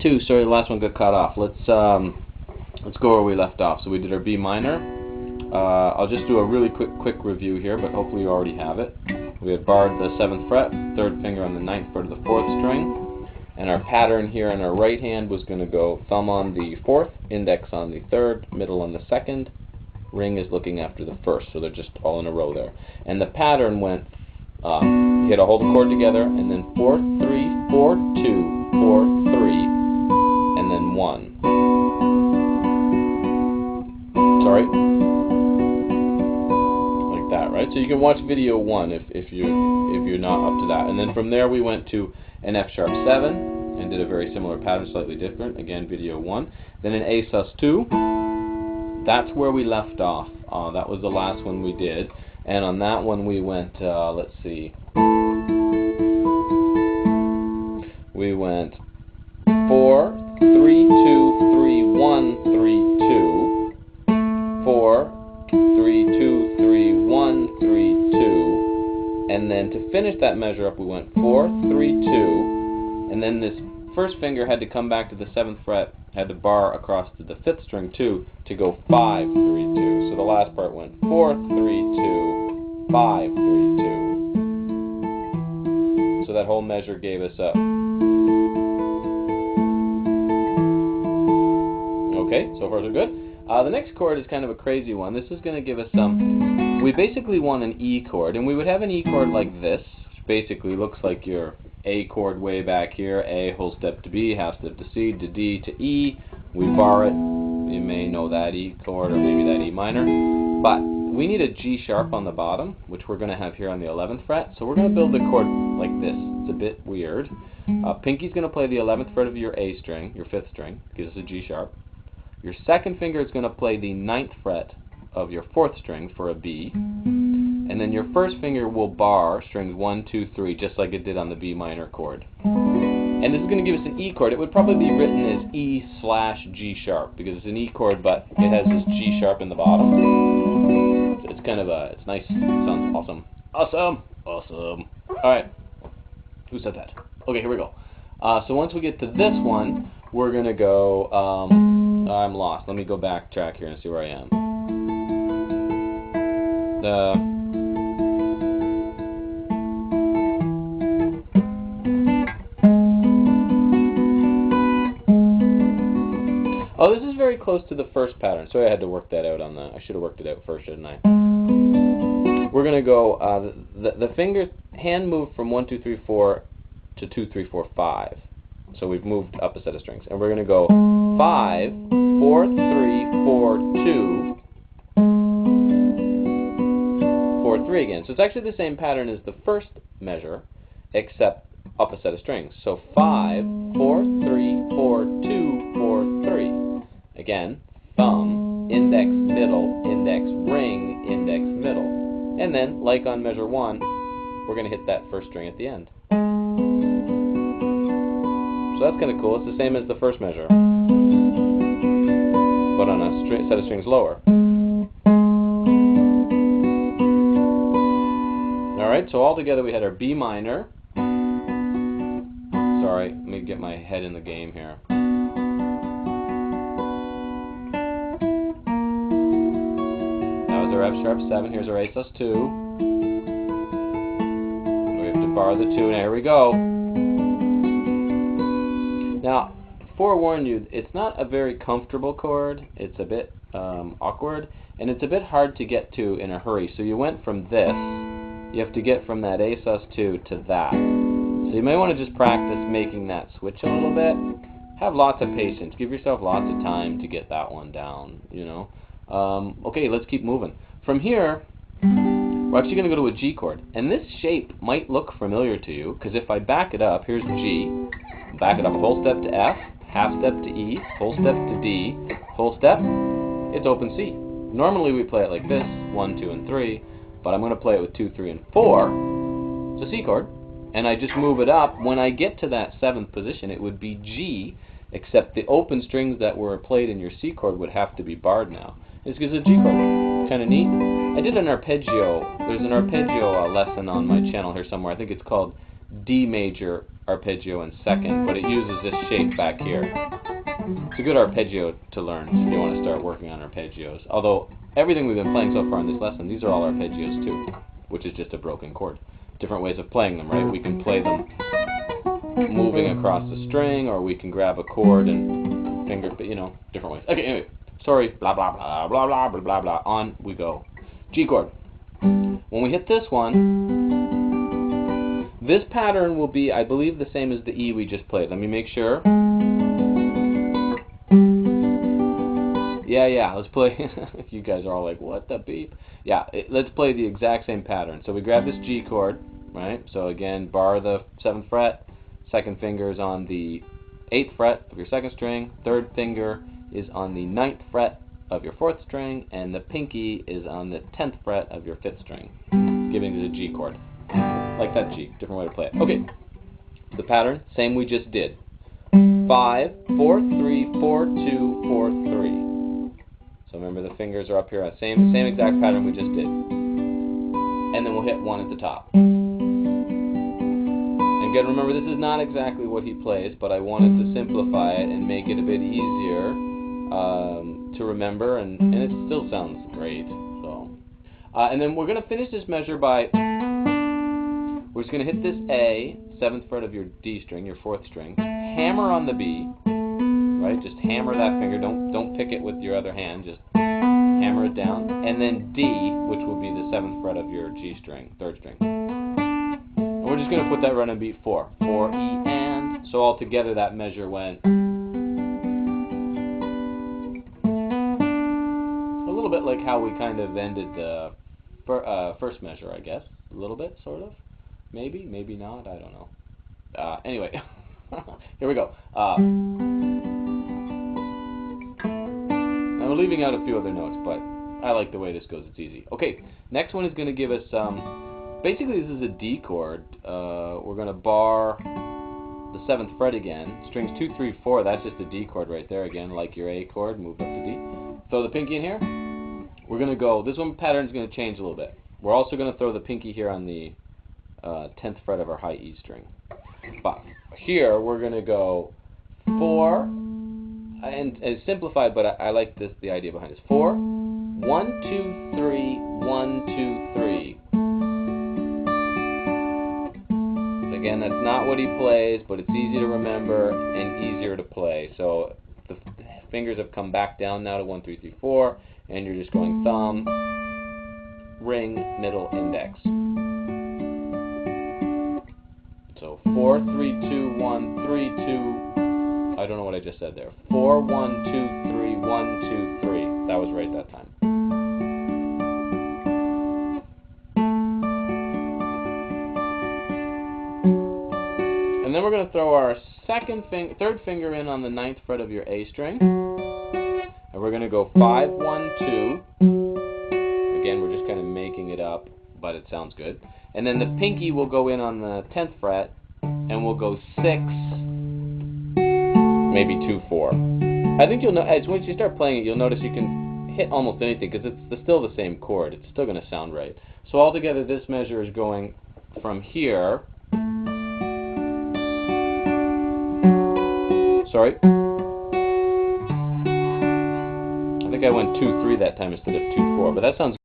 2. Sorry, the last one got cut off. Let's go where we left off. So we did our B minor. I'll just do a really quick review here, but hopefully you already have it. We had barred the 7th fret, 3rd finger on the 9th fret of the 4th string, and our pattern here on our right hand was going to go thumb on the 4th, index on the 3rd, middle on the 2nd, ring is looking after the 1st, so they're just all in a row there. And the pattern went, you hit a hold the chord together, and then 4, 3, 4, 2, 4, 3, and then 1. Sorry. Like that, right? So you can watch video 1 if you're not up to that. And then from there we went to an F sharp 7 and did a very similar pattern, slightly different. Again, video 1. Then an A sus 2. That's where we left off. That was the last one we did. And on that one we went, let's see, we went 4, 3, 2, 3, 1, 3, 2, 4, 3, 2, 3, 1, 3, 2, and then to finish that measure up we went 4, 3, 2, and then this first finger had to come back to the 7th fret, had to bar across to the 5th string too, to go 5, 3, 2. So the last part went 4, 3, 2, 5, 3, 2. So that whole measure gave us a... Okay, so far so good. The next chord is kind of a crazy one. This is going to give us some... We basically want an E chord, and we would have an E chord like this, which basically looks like your A chord way back here, A, whole step to B, half step to C, to D, to E. We bar it. You may know that E chord or maybe that E minor. But we need a G sharp on the bottom, which we're going to have here on the 11th fret. So we're going to build the chord like this. It's a bit weird. Pinky's going to play the 11th fret of your A string, your 5th string, gives us a G sharp. Your second finger is going to play the 9th fret of your 4th string for a B. And then your first finger will bar strings 1, 2, 3, just like it did on the B minor chord. And this is going to give us an E chord. It would probably be written as E/G sharp, because it's an E chord, but it has this G sharp in the bottom. It's kind of a, it's nice, it sounds awesome. Awesome! Awesome! Alright. Who said that? Okay, here we go. So once we get to this one, we're going to go, I'm lost. Let me go backtrack here and see where I am. Oh, this is very close to the first pattern. Sorry I had to work that out on the... I should have worked it out first, shouldn't I? We're going to go... the finger... Hand moved from 1, 2, 3, 4 to 2, 3, 4, 5. So we've moved up a set of strings. And we're going to go 5, 4, 3, 4, 2, 4, 3 again. So it's actually the same pattern as the first measure, except up a set of strings. So 5, 4, 3, 4, 2, 4, 3. Again, thumb, index, middle, index, ring, index, middle. And then, like on measure 1, we're going to hit that first string at the end. So that's kind of cool. It's the same as the first measure, but on a set of strings lower. Alright, so all together we had our B minor. Sorry, let me get my head in the game here. That was our F sharp 7. Here's our A sus 2. We have to bar the 2, and here we go. Now, forewarn you, it's not a very comfortable chord. It's a bit awkward, and it's a bit hard to get to in a hurry. So you went from this, you have to get from that A sus 2 to that. So you may want to just practice making that switch a little bit. Have lots of patience. Give yourself lots of time to get that one down, you know. Okay, let's keep moving. From here, we're actually going to go to a G chord. And this shape might look familiar to you, because if I back it up, here's G. Back it up a whole step to F, half step to E, whole step to D, whole step, it's open C. Normally we play it like this, 1, 2, and 3, but I'm going to play it with 2, 3, and 4. It's a C chord, and I just move it up. When I get to that 7th position, it would be G, except the open strings that were played in your C chord would have to be barred now. It's because it's a G chord. Kind of neat. I did an arpeggio. There's an arpeggio lesson on my channel here somewhere. I think it's called D major arpeggio in second, but it uses this shape back here. It's a good arpeggio to learn if you want to start working on arpeggios. Although everything we've been playing so far in this lesson, these are all arpeggios too, which is just a broken chord. Different ways of playing them, right? We can play them moving across the string, or we can grab a chord and finger, you know, different ways. Okay, anyway, sorry, blah blah blah blah blah blah blah blah. On we go. G chord. When we hit this one, this pattern will be, I believe, the same as the E we just played. Let me make sure. Yeah, let's play. You guys are all like, what the beep? Yeah, let's play the exact same pattern. So we grab this G chord, right? So again, bar the 7th fret, second finger is on the 8th fret of your 2nd string, third finger is on the 9th fret of your 4th string, and the pinky is on the 10th fret of your 5th string, giving you the G chord. Like that G, different way to play it. Okay, the pattern, same we just did. 5, 4, 3, 4, 2, 4, 3. So remember the fingers are up here, same exact pattern we just did. And then we'll hit 1 at the top. And again, remember this is not exactly what he plays, but I wanted to simplify it and make it a bit easier to remember, and it still sounds great. So, and then we're going to finish this measure by, we're just going to hit this A, 7th fret of your D string, your 4th string, hammer on the B, right? Just hammer that finger. Don't pick it with your other hand. Just hammer it down, and then D, which will be the 7th fret of your G string, 3rd string. And we're just going to put that right on beat 4. 4 E and. So all together that measure went a little bit like how we kind of ended the first measure, I guess. A little bit, sort of. Maybe, maybe not. I don't know. Anyway, here we go. We're leaving out a few other notes, but I like the way this goes. It's easy. Okay, next one is going to give us basically this is a D chord. We're going to bar the 7th fret again. Strings 2, 3, 4, that's just a D chord right there again, like your A chord, move up to D. Throw the pinky in here. We're going to go, this one pattern is going to change a little bit. We're also going to throw the pinky here on the 10th fret of our high E string. But here we're going to go 4, and it's simplified, but I like the idea behind this. 4, 1, 2, 3, 1, 2, 3. Again, that's not what he plays, but it's easy to remember and easier to play. So the fingers have come back down now to 1, 3, 3, 4, and you're just going thumb, ring, middle, index. So 4, 3, 2, 1, 3, 2. I don't know what I just said there. 4, 1, 2, 3, 1, 2, 3. That was right that time. And then we're going to throw our third finger in on the 9th fret of your A string. And we're going to go 5, 1, 2. Again, we're just kind of making it up, but it sounds good. And then the pinky will go in on the 10th fret, and we'll go 6, maybe 2, 4. I think you'll know, as once you start playing it, you'll notice you can hit almost anything because it's still the same chord. It's still going to sound right. So altogether, this measure is going from here. Sorry. I think I went 2, 3 that time instead of 2, 4, but that sounds